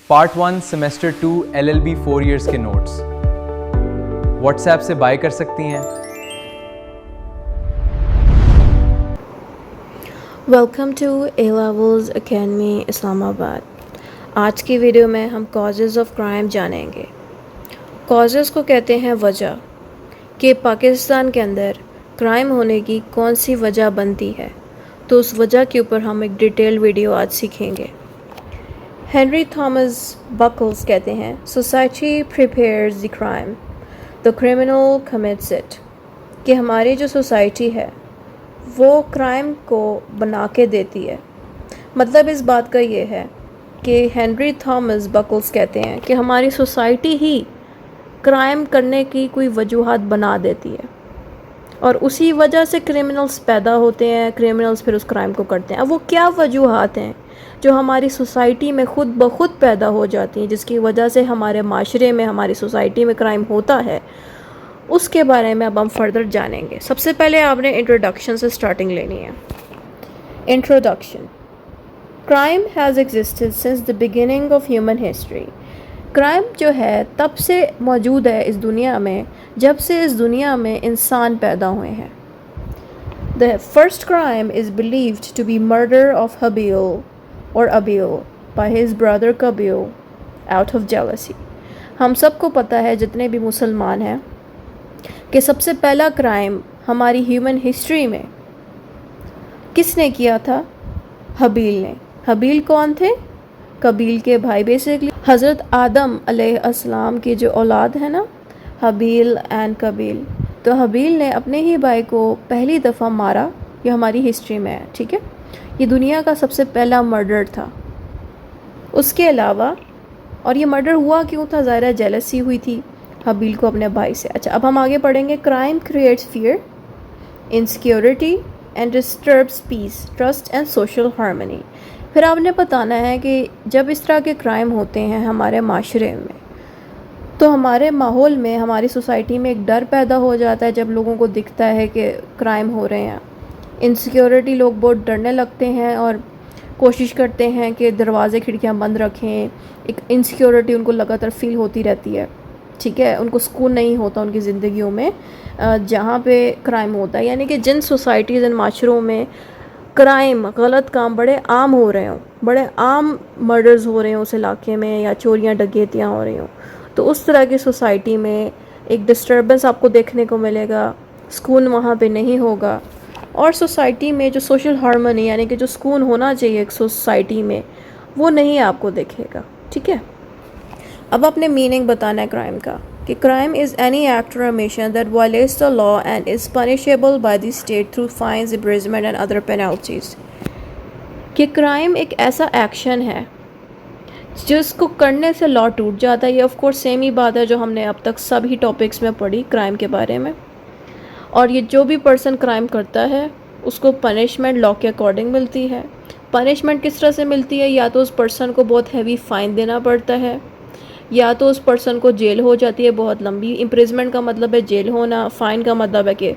Part 1 semester 2 LLB 4 years کے notes WhatsApp سے buy کر سکتی ہیں۔ Welcome to A levels academy Islamabad. آج کی ویڈیو میں ہم کازز آف کرائم جانیں گے۔ کازز کو کہتے ہیں وجہ، کہ پاکستان کے اندر کرائم ہونے کی کون سی وجہ بنتی ہے، تو اس وجہ کے اوپر ہم ایک ڈیٹیل ویڈیو آج سیکھیں گے۔ ہنری تھامس بکلز کہتے ہیں society prepares the crime, the criminal commits it، کہ ہماری جو سوسائٹی ہے وہ کرائم کو بنا کے دیتی ہے۔ مطلب اس بات کا یہ ہے کہ ہنری تھامس بکلز کہتے ہیں کہ ہماری سوسائٹی ہی کرائم کرنے کی کوئی وجوہات بنا دیتی ہے، اور اسی وجہ سے کرمنلز پیدا ہوتے ہیں، کرمنلز پھر اس کرائم کو کرتے ہیں۔ اب وہ کیا وجوہات ہیں جو ہماری سوسائٹی میں خود بخود پیدا ہو جاتی ہیں، جس کی وجہ سے ہمارے معاشرے میں، ہماری سوسائٹی میں کرائم ہوتا ہے، اس کے بارے میں اب ہم فردر جانیں گے۔ سب سے پہلے آپ نے انٹروڈکشن سے سٹارٹنگ لینی ہے۔ Introduction. Crime has existed since the beginning of human history. Crime جو ہے تب سے موجود ہے اس دنیا میں جب سے اس دنیا میں انسان پیدا ہوئے ہیں۔ The first crime is believed to be murder of Habil or Abil by his brother Qabil out of jealousy۔ ہم سب کو پتہ ہے جتنے بھی مسلمان ہیں کہ سب سے پہلا کرائم ہماری ہیومن ہسٹری میں کس نے کیا تھا؟ حبیل نے۔ حبیل کون تھے؟ قبیل کے بھائی، بیسیکلی حضرت آدم علیہ السلام کی جو اولاد ہے نا، حبیل اینڈ قبیل، تو حبیل نے اپنے ہی بھائی کو پہلی دفعہ مارا۔ یہ ہماری ہسٹری میں ہے، ٹھیک ہے؟ یہ دنیا کا سب سے پہلا مرڈر تھا۔ اس کے علاوہ، اور یہ مرڈر ہوا کیوں تھا؟ ظاہرہ جیلسی ہوئی تھی حبیل کو اپنے بھائی سے۔ اچھا، اب ہم آگے پڑھیں گے۔ Crime creates fear, insecurity and disturbs peace, trust and social harmony. پھر آپ نے بتانا ہے کہ جب اس طرح کے کرائم ہوتے ہیں ہمارے معاشرے میں، تو ہمارے ماحول میں، ہماری سوسائٹی میں ایک ڈر پیدا ہو جاتا ہے جب لوگوں کو دکھتا ہے کہ کرائم ہو رہے ہیں۔ انسیکیورٹی، لوگ بہت ڈرنے لگتے ہیں اور کوشش کرتے ہیں کہ دروازے کھڑکیاں بند رکھیں۔ ایک انسیکیورٹی ان کو لگاتار فیل ہوتی رہتی ہے، ٹھیک ہے؟ ان کو سکون نہیں ہوتا ان کی زندگیوں میں جہاں پہ کرائم ہوتا ہے، یعنی کہ جن سوسائٹیز، ان معاشروں میں کرائم، غلط کام بڑے عام ہو رہے ہوں، بڑے عام مرڈرز ہو رہے ہوں اس علاقے میں، یا چوریاں ڈکیتیاں ہو رہی ہوں، تو اس طرح کی سوسائٹی میں ایک ڈسٹربنس آپ کو دیکھنے کو ملے گا، سکون وہاں پہ نہیں ہوگا، اور سوسائٹی میں جو سوشل ہارمونی، یعنی کہ جو سکون ہونا چاہیے ایک سوسائٹی میں، وہ نہیں آپ کو دیکھے گا، ٹھیک ہے؟ اب اپنے میننگ بتانا ہے کرائم کا، کہ کرائم از اینی ایکٹ اور omission that violates the law and is punishable by the state through fines, imprisonment and other penalties۔ کہ کرائم ایک ایسا ایکشن ہے جس کو کرنے سے لا ٹوٹ جاتا ہے۔ یہ آف کورس سیم ہی بات ہے جو ہم نے اب تک سبھی ٹاپکس میں پڑھی کرائم کے بارے میں، اور یہ جو بھی پرسن کرائم کرتا ہے اس کو پنشمنٹ لا کے اکارڈنگ ملتی ہے۔ پنشمنٹ کس طرح سے ملتی ہے؟ یا تو اس پرسن کو بہت ہیوی فائن دینا پڑتا ہے، یا تو اس پرسن کو جیل ہو جاتی ہے بہت لمبی۔ امپریزمنٹ کا مطلب ہے جیل ہونا، فائن کا مطلب ہے کہ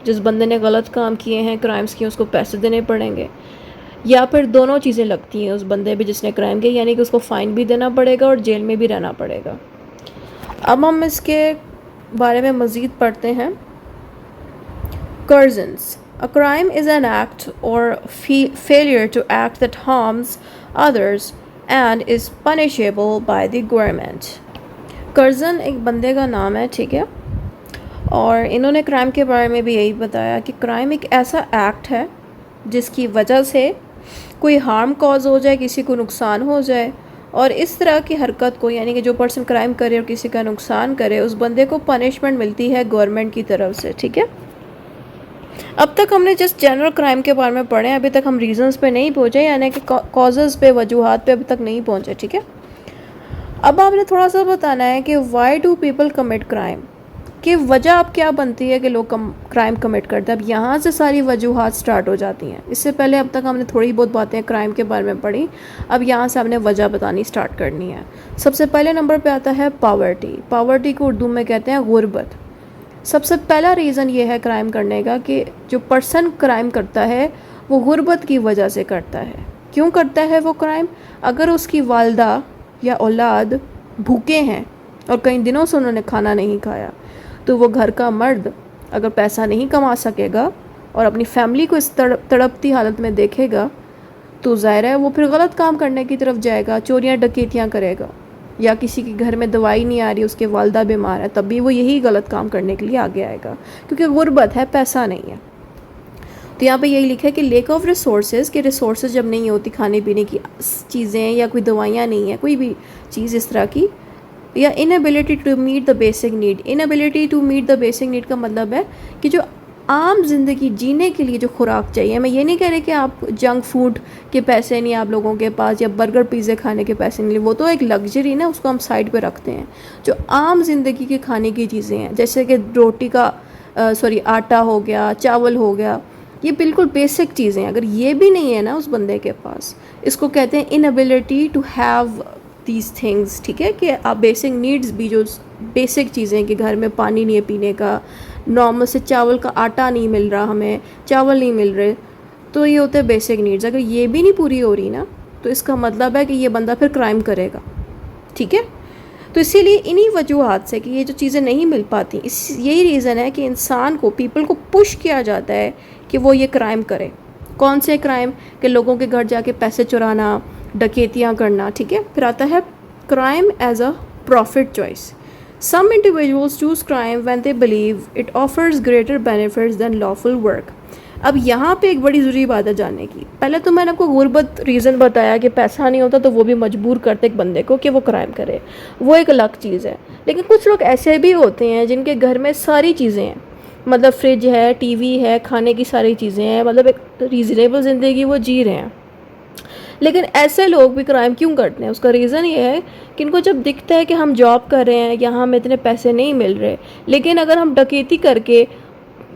جس بندے نے غلط کام کیے ہیں، کرائمز کیے، اس کو پیسے دینے پڑیں گے، یا پھر دونوں چیزیں لگتی ہیں اس بندے پہ جس نے کرائم کیا، یعنی کہ اس کو فائن بھی دینا پڑے گا اور جیل میں بھی رہنا پڑے گا۔ اب ہم اس کے بارے میں مزید پڑھتے ہیں۔ Coercions۔ A crime is an act or failure to act that harms others and is punishable by the government۔ Curzon ایک بندے کا نام ہے، ٹھیک ہے؟ اور انہوں نے کرائم کے بارے میں بھی یہی بتایا کہ کرائم ایک ایسا ایکٹ ہے جس کی وجہ سے کوئی ہارم کاز ہو جائے، کسی کو نقصان ہو جائے، اور اس طرح کی حرکت کو، یعنی کہ جو پرسن کرائم کرے اور کسی کا نقصان کرے، اس بندے کو پنشمنٹ ملتی ہے گورنمنٹ کی طرف سے، ٹھیک ہے؟ اب تک ہم نے جس جنرل کرائم کے بارے میں پڑھے، ابھی تک ہم ریزنز پہ نہیں پہنچے، یعنی کہ کازز پہ، وجوہات پہ ابھی تک نہیں پہنچے، ٹھیک ہے؟ اب آپ نے تھوڑا سا بتانا ہے کہ why do people commit crime, کہ وجہ اب کیا بنتی ہے کہ لوگ کرائم کمٹ کرتے ہیں۔ اب یہاں سے ساری وجوہات سٹارٹ ہو جاتی ہیں۔ اس سے پہلے اب تک ہم نے تھوڑی بہت باتیں کرائم کے بارے میں پڑھی، اب یہاں سے ہم نے وجہ بتانی سٹارٹ کرنی ہے۔ سب سے پہلے نمبر پہ آتا ہے پاورٹی۔ پاورٹی کو اردو میں کہتے ہیں غربت۔ سب سے پہلا ریزن یہ ہے کرائم کرنے کا کہ جو پرسن کرائم کرتا ہے وہ غربت کی وجہ سے کرتا ہے۔ کیوں کرتا ہے وہ کرائم؟ اگر اس کی والدہ یا اولاد بھوکے ہیں اور کئی دنوں سے انہوں نے کھانا نہیں کھایا، تو وہ گھر کا مرد اگر پیسہ نہیں کما سکے گا اور اپنی فیملی کو اس تڑپتی حالت میں دیکھے گا تو ظاہر ہے وہ پھر غلط کام کرنے کی طرف جائے گا، چوریاں ڈکیتیاں کرے گا، یا کسی کے گھر میں دوائی نہیں آ رہی، اس کے والدہ بیمار ہے، تب بھی وہ یہی غلط کام کرنے کے لیے آگے آئے گا، کیونکہ غربت ہے، پیسہ نہیں ہے۔ تو یہاں پہ یہی لکھا ہے کہ لیک آف ریسورسز، کہ ریسورسز جب نہیں ہوتی، کھانے پینے کی چیزیں یا کوئی دوائیاں نہیں ہیں، کوئی بھی چیز اس طرح کی، یا inability to meet the basic need. Inability to meet the basic need کا مطلب ہے کہ جو عام زندگی جینے کے لیے جو خوراک چاہیے، میں یہ نہیں کہہ رہی کہ آپ جنک فوڈ کے پیسے نہیں آپ لوگوں کے پاس، یا برگر پیزے کھانے کے پیسے نہیں، وہ تو ایک لگژری نا، اس کو ہم سائڈ پہ رکھتے ہیں۔ جو عام زندگی کے کھانے کی چیزیں ہیں، جیسے کہ روٹی کا آٹا ہو گیا، چاول ہو گیا، یہ بالکل بیسک چیزیں ہیں، اگر یہ بھی نہیں ہے نا اس بندے کے پاس، اس کو کہتے ہیں inability to have these things, ٹھیک ہے، کہ آپ بیسک نیڈز بھی، جو بیسک چیزیں کہ گھر میں پانی نہیں ہے پینے کا، نارمل سے چاول کا آٹا نہیں مل رہا، ہمیں چاول نہیں مل رہے، تو یہ ہوتے ہیں بیسک نیڈز۔ اگر یہ بھی نہیں پوری ہو رہی نا، تو اس کا مطلب ہے کہ یہ بندہ پھر کرائم کرے گا، ٹھیک ہے۔ تو اسی لیے انہی وجوہات سے کہ یہ جو چیزیں نہیں مل پاتی، یہی ریزن ہے کہ انسان کو، پیپل کو پش کیا جاتا ہے کہ وہ یہ کرائم کرے۔ کون سے کرائم؟ کہ لوگوں کے گھر جا کے پیسے چرانا، ڈکیتیاں کرنا، ٹھیک ہے۔ پھر آتا ہے crime as a profit choice. Some individuals choose crime when they believe it offers greater benefits than lawful work۔ اب یہاں پہ ایک بڑی ضروری بات ہے جاننے کی۔ پہلے تو میں نے آپ کو غربت ریزن بتایا کہ پیسہ نہیں ہوتا تو وہ بھی مجبور کرتے ایک بندے کو کہ وہ کرائم کرے، وہ ایک الگ چیز ہے۔ لیکن کچھ لوگ ایسے بھی ہوتے ہیں جن کے گھر میں ساری چیزیں ہیں، مطلب فریج ہے، ٹی وی ہے، کھانے کی ساری چیزیں ہیں، مطلب ایک ریزنیبل زندگی وہ جی رہے ہیں، لیکن ایسے لوگ بھی کرائم کیوں کرتے ہیں؟ اس کا ریزن یہ ہے کہ ان کو جب دکھتا ہے کہ ہم جاب کر رہے ہیں، یہاں ہمیں اتنے پیسے نہیں مل رہے، لیکن اگر ہم ڈکیتی کر کے،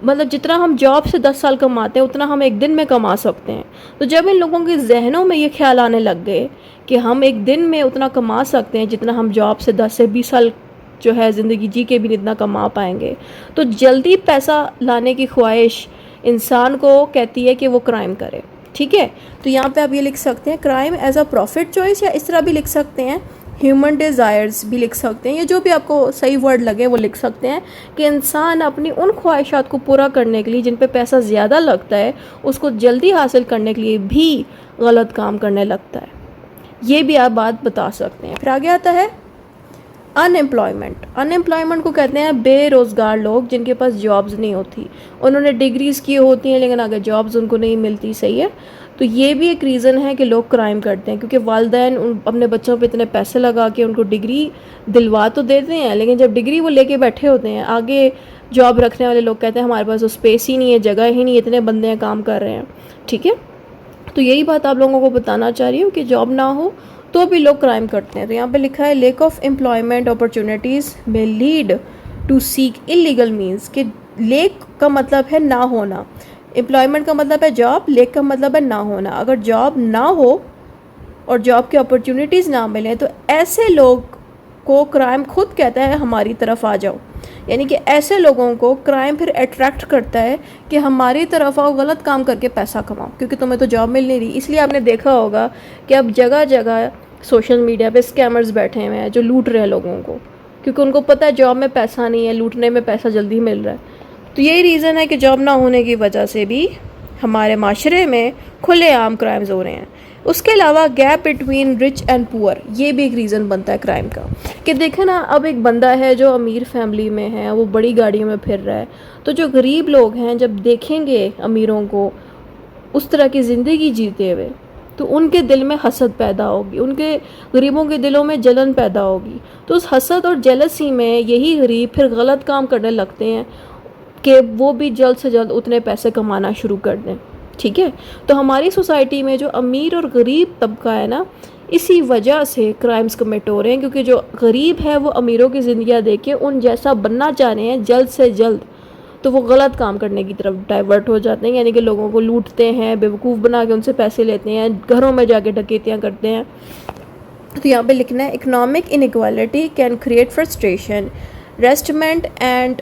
مطلب جتنا ہم جاب سے 10 سال کماتے ہیں اتنا ہم ایک دن میں کما سکتے ہیں، تو جب ان لوگوں کے ذہنوں میں یہ خیال آنے لگ گئے کہ ہم ایک دن میں اتنا کما سکتے ہیں جتنا ہم جاب سے 10 سے 20 سال جو ہے زندگی جی کے بھی اتنا کما پائیں گے، تو جلدی پیسہ لانے کی خواہش انسان کو کہتی ہے کہ وہ کرائم کرے، ٹھیک ہے۔ تو یہاں پہ آپ یہ لکھ سکتے ہیں crime as a profit choice, یا اس طرح بھی لکھ سکتے ہیں ہیومن ڈیزائرز بھی لکھ سکتے ہیں، یا جو بھی آپ کو صحیح ورڈ لگے وہ لکھ سکتے ہیں، کہ انسان اپنی ان خواہشات کو پورا کرنے کے لیے جن پہ پیسہ زیادہ لگتا ہے، اس کو جلدی حاصل کرنے کے لیے بھی غلط کام کرنے لگتا ہے۔ یہ بھی آپ بات بتا سکتے ہیں۔ پھر آگے آتا ہے ان امپلائمنٹ۔ ان امپلائمنٹ کو کہتے ہیں بے روزگار لوگ جن کے پاس جابز نہیں ہوتی، انہوں نے ڈگریز کی ہوتی ہیں لیکن اگر جابز ان کو نہیں ملتی، صحیح ہے، تو یہ بھی ایک ریزن ہے کہ لوگ کرائم کرتے ہیں، کیونکہ والدین اپنے بچوں پہ اتنے پیسے لگا کے ان کو ڈگری دلوا تو دیتے ہیں، لیکن جب ڈگری وہ لے کے بیٹھے ہوتے ہیں، آگے جاب رکھنے والے لوگ کہتے ہیں ہمارے پاس تو اسپیس ہی نہیں ہے، جگہ ہی نہیں، اتنے بندے ہیں کام کر رہے ہیں، ٹھیک ہے۔ تو یہی بات آپ لوگوں کو بتانا چاہ رہی ہوں کہ جاب نہ ہو تو بھی لوگ کرائم کرتے ہیں۔ تو یہاں پہ لکھا ہے لیک آف امپلائمنٹ اپرچونیٹیز میں lead to seek illegal means, کہ لیک کا مطلب ہے نہ ہونا، امپلائمنٹ کا مطلب ہے جاب، لیک کا مطلب ہے نہ ہونا۔ اگر جاب نہ ہو اور جاب کی اپرچونیٹیز نہ ملیں تو ایسے لوگ کو کرائم خود کہتا ہے ہماری طرف آ جاؤ، یعنی کہ ایسے لوگوں کو کرائم پھر اٹریکٹ کرتا ہے کہ ہماری طرف آؤ، غلط کام کر کے پیسہ کماؤ، کیونکہ تمہیں تو جاب مل نہیں رہی۔ اس لیے آپ نے دیکھا ہوگا کہ اب جگہ جگہ سوشل میڈیا پہ اسکیمرز بیٹھے ہوئے ہیں جو لوٹ رہے ہیں لوگوں کو، کیونکہ ان کو پتہ ہے جاب میں پیسہ نہیں ہے، لوٹنے میں پیسہ جلدی مل رہا ہے۔ تو یہی ریزن ہے کہ جاب نہ ہونے کی وجہ سے بھی ہمارے معاشرے میں کھلے عام کرائمز ہو رہے ہیں۔ اس کے علاوہ گیپ بٹوین رچ اینڈ پور، یہ بھی ایک ریزن بنتا ہے کرائم کا، کہ دیکھیں نا، اب ایک بندہ ہے جو امیر فیملی میں ہے، وہ بڑی گاڑیوں میں پھر رہا ہے، تو جو غریب لوگ ہیں جب دیکھیں گے امیروں کو اس طرح کی زندگی جیتے ہوئے تو ان کے دل میں حسد پیدا ہوگی، ان کے غریبوں کے دلوں میں جلن پیدا ہوگی، تو اس حسد اور جیلسی میں یہی غریب پھر غلط کام کرنے لگتے ہیں کہ وہ بھی جلد سے جلد اتنے پیسے کمانا شروع کر دیں، ٹھیک ہے۔ تو ہماری سوسائٹی میں جو امیر اور غریب طبقہ ہے نا، اسی وجہ سے کرائمز کمٹ ہو رہے ہیں، کیونکہ جو غریب ہے وہ امیروں کی زندگیاں دیکھ کے ان جیسا بننا چاہ رہے ہیں جلد سے جلد، تو وہ غلط کام کرنے کی طرف ڈائیورٹ ہو جاتے ہیں، یعنی کہ لوگوں کو لوٹتے ہیں، بیوقوف بنا کے ان سے پیسے لیتے ہیں، گھروں میں جا کے ڈکیتیاں کرتے ہیں۔ تو یہاں پہ لکھنا ہے economic inequality can create frustration resentment and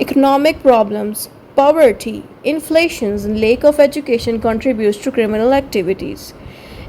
economic problems, poverty, inflations and lack of education contributes to criminal activities।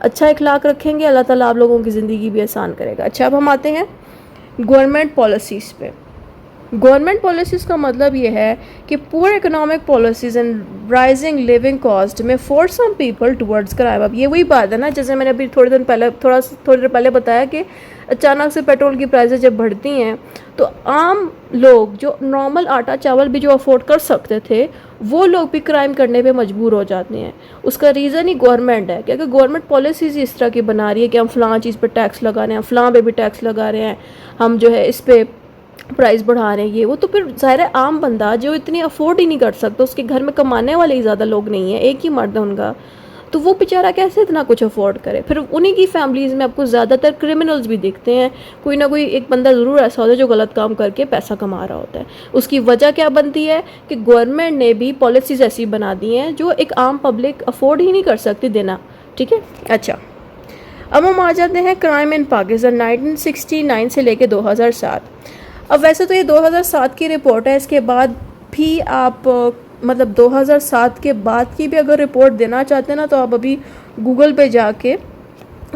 اچھا اخلاق رکھیں گے اللہ تعالیٰ آپ لوگوں کی زندگی بھی آسان کرے گا. اچھا اب ہم آتے ہیں گورنمنٹ پالیسیز پہ. گورنمنٹ پالیسیز کا مطلب یہ ہے کہ poor economic policies and rising living cost میں force some people towards crime. اب یہ وہی بات ہے نا جیسے میں نے ابھی تھوڑی دیر پہلے بتایا کہ اچانک سے پیٹرول کی پرائزیں جب بڑھتی ہیں تو عام لوگ جو نارمل آٹا چاول بھی جو افورڈ کر سکتے تھے وہ لوگ بھی کرائم کرنے پہ مجبور ہو جاتے ہیں. اس کا ریزن ہی گورنمنٹ ہے کہ اگر گورنمنٹ پالیسیز اس طرح کی بنا رہی ہے کہ ہم فلاں چیز پہ ٹیکس لگا رہے ہیں, فلاں پہ بھی ٹیکس لگا رہے ہیں, ہم جو ہے اس پہ پرائز بڑھا رہے ہیں یہ وہ, تو پھر ظاہر عام بندہ جو اتنی افورڈ ہی نہیں کر سکتا, اس کے گھر میں کمانے والے ہی زیادہ لوگ نہیں ہیں, ایک ہی مرد ہے ان کا, تو وہ بیچارہ کیسے اتنا کچھ افورڈ کرے. پھر انہی کی فیملیز میں آپ کو زیادہ تر کرمنلز بھی دکھتے ہیں, کوئی نہ کوئی ایک بندہ ضرور ایسا ہوتا ہے جو غلط کام کر کے پیسہ کما رہا ہوتا ہے. اس کی وجہ کیا بنتی ہے کہ گورنمنٹ نے بھی پالیسیز ایسی بنا دی ہیں جو ایک عام پبلک افورڈ ہی نہیں کر سکتی دینا. ٹھیک ہے. اچھا اب ہم آ جاتے ہیں کرائم ان پاکستان 1969 سے لے کے 2007. اب ویسے تو یہ 2007 کی رپورٹ ہے, اس کے بعد بھی آپ مطلب 2007 کے بعد کی بھی اگر رپورٹ دینا چاہتے ہیں نا تو آپ ابھی گوگل پہ جا کے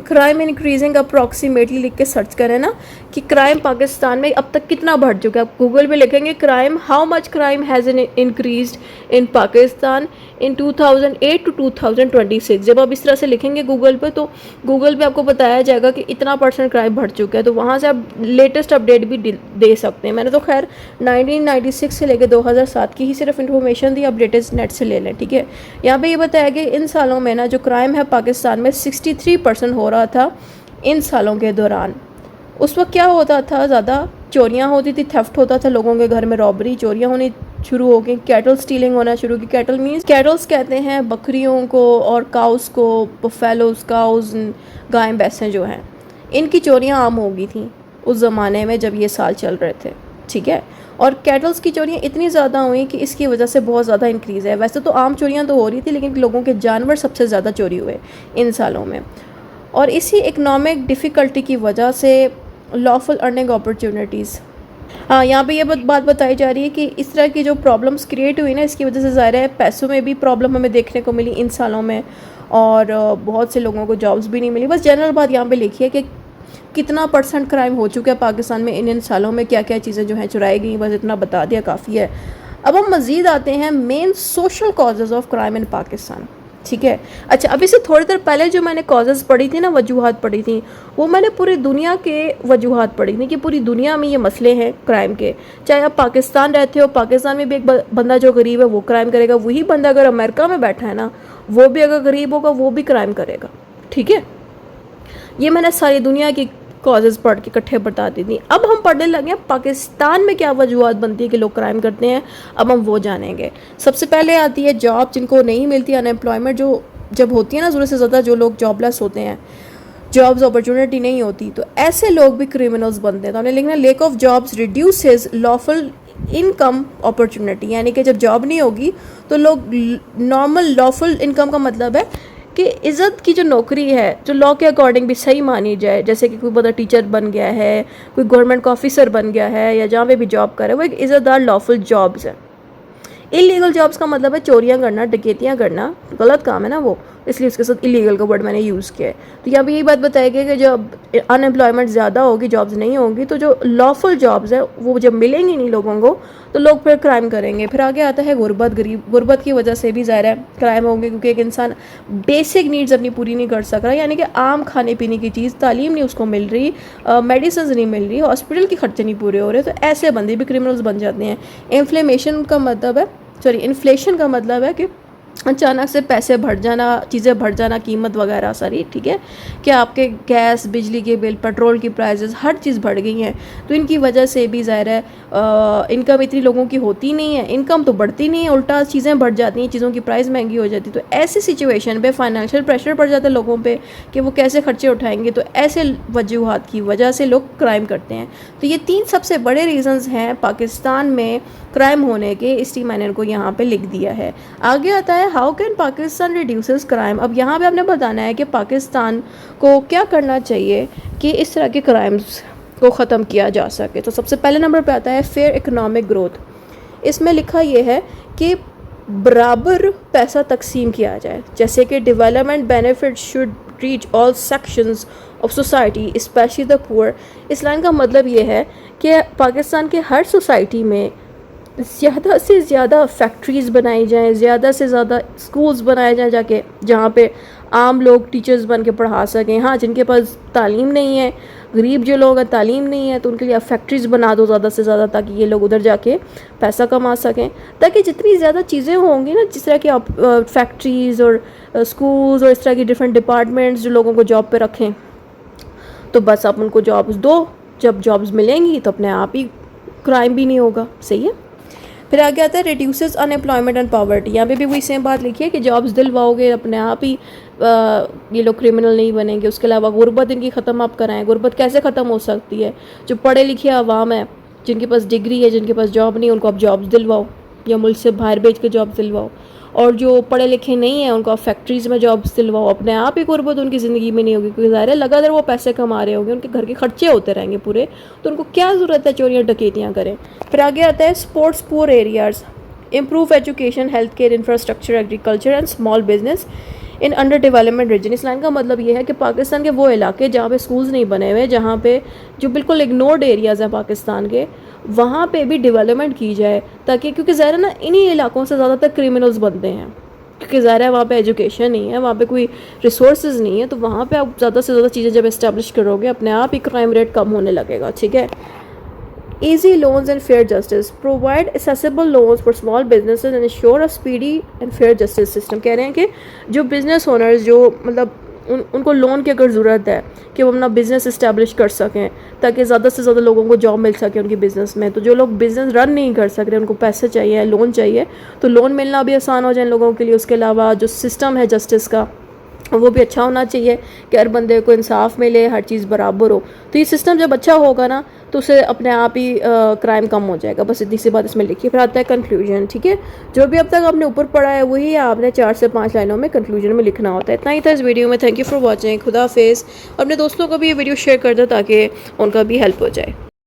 کرائم انکریزنگ اپروکسیمیٹلی لکھ کے سرچ کریں نا کہ کرائم پاکستان میں اب تک کتنا بڑھ چکا ہے. آپ گوگل پہ لکھیں گے crime, how much crime has increased in Pakistan in 2008 to 2026. جب آپ اس طرح سے لکھیں گے گوگل پہ تو گوگل پہ آپ کو بتایا جائے گا کہ اتنا % کرائم بڑھ چکا ہے, تو وہاں سے آپ لیٹسٹ اپڈیٹ بھی دے سکتے ہیں. میں نے تو خیر 1996 سے لے کے 2007 کی ہی صرف انفارمیشن دی, آپ لیٹسٹ نیٹ سے لے لیں. ٹھیک ہے. یہاں پہ یہ بتایا کہ ان سالوں میں نا جو کرائم ہے پاکستان میں 63% ہو رہا تھا ان سالوں کے دوران. اس وقت کیا ہوتا تھا, زیادہ چوریاں ہوتی تھی, تھیفٹ ہوتا تھا, لوگوں کے گھر میں رابری, چوریاں ہونی شروع ہو گئی, کیٹل سٹیلنگ ہونا شروع کی. کیٹل مینس کیٹلز کہتے ہیں بکریوں کو اور کاؤز کو, بفیلوز, کاؤز, گائیں بھینسیں جو ہیں, ان کی چوریاں عام ہو گئی تھیں اس زمانے میں جب یہ سال چل رہے تھے. ٹھیک ہے. اور کیٹلز کی چوریاں اتنی زیادہ ہوئیں کہ اس کی وجہ سے بہت زیادہ انکریز ہے. ویسے تو عام چوریاں تو ہو رہی تھی لیکن لوگوں کے جانور سب سے زیادہ چوری ہوئے ان سالوں میں. اور اسی اکنامک ڈیفیکلٹی کی وجہ سے لافل ارننگ اپرچونیٹیز. ہاں یہاں پہ یہ بات بتائی جا رہی ہے کہ اس طرح کی جو پرابلمس کریٹ ہوئی نا اس کی وجہ سے ظاہر ہے پیسوں میں بھی پرابلم ہمیں دیکھنے کو ملی ان سالوں میں, اور بہت سے لوگوں کو جابس بھی نہیں ملی. بس جنرل بات یہاں پہ لکھی ہے کہ کتنا % کرائم ہو چکا ہے پاکستان میں ان سالوں میں, کیا کیا چیزیں جو ہیں چرائی گئی, بس اتنا بتا دیا کافی ہے. اب ہم مزید آتے ہیں main social causes of crime in Pakistan. ٹھیک ہے. اچھا ابھی سے تھوڑی دیر پہلے جو میں نے کازز پڑھی تھی نا, وجوہات پڑھی تھیں, وہ میں نے پوری دنیا کے وجوہات پڑھی تھیں کہ پوری دنیا میں یہ مسئلے ہیں کرائم کے. چاہے آپ پاکستان رہتے ہو, پاکستان میں بھی ایک بندہ جو غریب ہے وہ کرائم کرے گا, وہی بندہ اگر امریکہ میں بیٹھا ہے نا وہ بھی اگر غریب ہوگا وہ بھی کرائم کرے گا. ٹھیک ہے. یہ میں نے ساری دنیا کی کازز پڑھ کے اکٹھے بتا دی تھی. اب ہم پڑھنے لگے ہیں پاکستان میں کیا وجوہات بنتی ہے کہ لوگ کرائم کرتے ہیں, اب ہم وہ جانیں گے. سب سے پہلے آتی ہے جاب, جن کو نہیں ملتی, ان امپلائمنٹ جو جب ہوتی ہے نا ضرورت سے زیادہ, جو لوگ جاب لیس ہوتے ہیں, جابز اپرچونیٹی نہیں ہوتی, تو ایسے لوگ بھی کرمنلز بنتے ہیں. تو ہم نے لکھنا lack of jobs reduces lawful income opportunity, یعنی کہ جب جاب نہیں ہوگی تو لوگ نارمل لافل انکم کا مطلب ہے کہ عزت کی جو نوکری ہے جو لاء کے اکارڈنگ بھی صحیح مانی جائے, جیسے کہ کوئی بندہ ٹیچر بن گیا ہے, کوئی گورنمنٹ کا آفیسر بن گیا ہے, یا جہاں پہ بھی جاب کرے, وہ ایک عزت دار لافل جابز ہیں. انلیگل جابز کا مطلب ہے چوریاں کرنا, ڈکیتیاں کرنا, غلط کام ہے نا وہ, اس لیے اس کے ساتھ انلیگل کا ورڈ میں نے یوز کیا ہے. تو یہاں پہ یہی بات بتائی گئی کہ جب ان امپلائمنٹ زیادہ ہوگی, جابز نہیں ہوں گی, تو جو لافل جابز ہیں وہ جب ملیں گی نہیں لوگوں کو تو لوگ پھر کرائم کریں گے. پھر آگے آتا ہے غربت, غربت کی وجہ سے بھی ظاہر ہے کرائم ہوں گے, کیونکہ ایک انسان بیسک نیڈز اپنی پوری نہیں کر سک رہا, یعنی کہ عام کھانے پینے کی چیز, تعلیم نہیں اس کو مل رہی, میڈیسنز نہیں مل رہی, ہاسپٹل کے خرچے نہیں پورے ہو رہے, تو ایسے بندے بھی کرمنلز بن جاتے ہیں. انفلیشن کا مطلب ہے کہ اچانک سے پیسے بڑھ جانا, چیزیں بڑھ جانا, قیمت وغیرہ ساری. ٹھیک ہے. کہ آپ کے گیس, بجلی کے بل, پیٹرول کی پرائزز, ہر چیز بڑھ گئی ہیں, تو ان کی وجہ سے بھی ظاہر ہے انکم اتنی لوگوں کی ہوتی نہیں ہے, انکم تو بڑھتی نہیں ہے, الٹا چیزیں بڑھ جاتی ہیں, چیزوں کی پرائز مہنگی ہو جاتی. تو ایسی سچویشن پہ فائنینشیل پریشر پڑ جاتا ہے لوگوں پہ کہ وہ کیسے خرچے اٹھائیں گے, تو ایسے وجوہات کی وجہ سے لوگ کرائم کرتے ہیں. تو یہ 3 سب سے بڑے ریزنز ہیں پاکستان میں کرائم ہونے کے, اس لیے میں نے ان کو یہاں پہ لکھ دیا ہے. آگے آتا ہے how can Pakistan reduces crime. اب یہاں پہ آپ نے بتانا ہے کہ پاکستان کو کیا کرنا چاہیے کہ اس طرح کے کرائمز کو ختم کیا جا سکے. تو سب سے پہلے نمبر پہ آتا ہے فیئر اکنامک گروتھ. اس میں لکھا یہ ہے کہ برابر پیسہ تقسیم کیا جائے, جیسے کہ development benefit should reach all sections of society, especially the poor. اس لائن کا مطلب یہ ہے کہ پاکستان کے ہر سوسائٹی میں زیادہ سے زیادہ فیکٹریز بنائی جائیں, زیادہ سے زیادہ اسکولز بنائے جائیں, جہاں پہ عام لوگ ٹیچرز بن کے پڑھا سکیں. ہاں, جن کے پاس تعلیم نہیں ہے, غریب جو لوگ ہیں, تعلیم نہیں ہے, تو ان کے لیے آپ فیکٹریز بنا دو زیادہ سے زیادہ, تاکہ یہ لوگ ادھر جا کے پیسہ کما سکیں. تاکہ جتنی زیادہ چیزیں ہوں گی نا, جس طرح کہ آپ فیکٹریز اور اسکولز اور اس طرح کی ڈفرینٹ ڈپارٹمنٹس جو لوگوں کو جاب پہ رکھیں, تو بس آپ ان کو جابز دو. جب جابز ملیں گی تو اپنے آپ ہی کرائم بھی نہیں ہوگا. صحیح ہے. پھر آگے آتا ہے reduces in employment and poverty. یہاں پہ بھی وہی سیم بات لکھی ہے کہ جابز دلواؤ گے, اپنے آپ ہی یہ لوگ کرمنل نہیں بنیں گے. اس کے علاوہ غربت ان کی ختم آپ کرائیں. غربت کیسے ختم ہو سکتی ہے؟ جو پڑھے لکھے عوام ہیں, جن کے پاس ڈگری ہے, جن کے پاس جاب نہیں, ان کو آپ جابز دلواؤ یا ملک سے باہر بھیج کے جابز دلواؤ. اور جو پڑھے لکھے نہیں ہیں ان کو آپ فیکٹریز میں جابز دلواؤ. اپنے آپ ہی غربت ان کی زندگی میں نہیں ہوگی, کیونکہ ظاہر ہے لگاتار وہ پیسے کما رہے ہوں گے, ان کے گھر کے خرچے ہوتے رہیں گے پورے, تو ان کو کیا ضرورت ہے چوریاں ڈکیتیاں کریں. پھر آگے آتا ہے supports poor areas, improve education, health care, infrastructure, agriculture and small business in under development region. اس لائن کا مطلب یہ ہے کہ پاکستان کے وہ علاقے جہاں پہ اسکولز نہیں بنے ہوئے, جہاں پہ جو بالکل اگنورڈ ایریاز ہیں پاکستان کے, وہاں پہ بھی ڈیولپمنٹ کی جائے. تاکہ کیونکہ ظاہر ہے نا انہی علاقوں سے زیادہ تر کرمنلز بنتے ہیں, کیونکہ ظاہر ہے وہاں پہ ایجوکیشن نہیں ہے, وہاں پہ کوئی ریسورسز نہیں ہے, تو وہاں پہ آپ زیادہ سے زیادہ چیزیں جب اسٹیبلش کرو گے, اپنے آپ ہی کرائم ریٹ کم ہونے لگے گا. ٹھیک ہے. Easy loans and fair justice. Provide accessible loans for small businesses and ensure a speedy and fair justice system. کہہ رہے ہیں کہ جو بزنس اونرز, جو مطلب ان کو لون کی اگر ضرورت ہے کہ وہ اپنا بزنس اسٹیبلش کر سکیں, تاکہ زیادہ سے زیادہ لوگوں کو جاب مل سکے ان کی بزنس میں. تو جو لوگ بزنس رن نہیں کر سک رہے, ان کو پیسے چاہیے, لون چاہیے, تو لون ملنا بھی آسان ہو جائے ان لوگوں کے لیے. اس کے علاوہ جو سسٹم ہے جسٹس کا, وہ بھی اچھا ہونا چاہیے کہ ہر بندے کو انصاف ملے, ہر چیز برابر ہو. تو یہ سسٹم جب اچھا ہوگا نا, تو اسے اپنے آپ ہی کرائم کم ہو جائے گا. بس اتنی سی بات اس میں لکھی. پھر آتا ہے کنکلوژن. ٹھیک ہے, جو بھی اب تک آپ نے اوپر پڑھا ہے وہی آپ نے 4 سے 5 لائنوں میں کنکلوژن میں لکھنا ہوتا ہے. اتنا ہی تھا اس ویڈیو میں. Thank you for watching. خدا حافظ. اپنے دوستوں کو بھی یہ ویڈیو شیئر کر دو تاکہ ان کا بھی ہیلپ ہو جائے.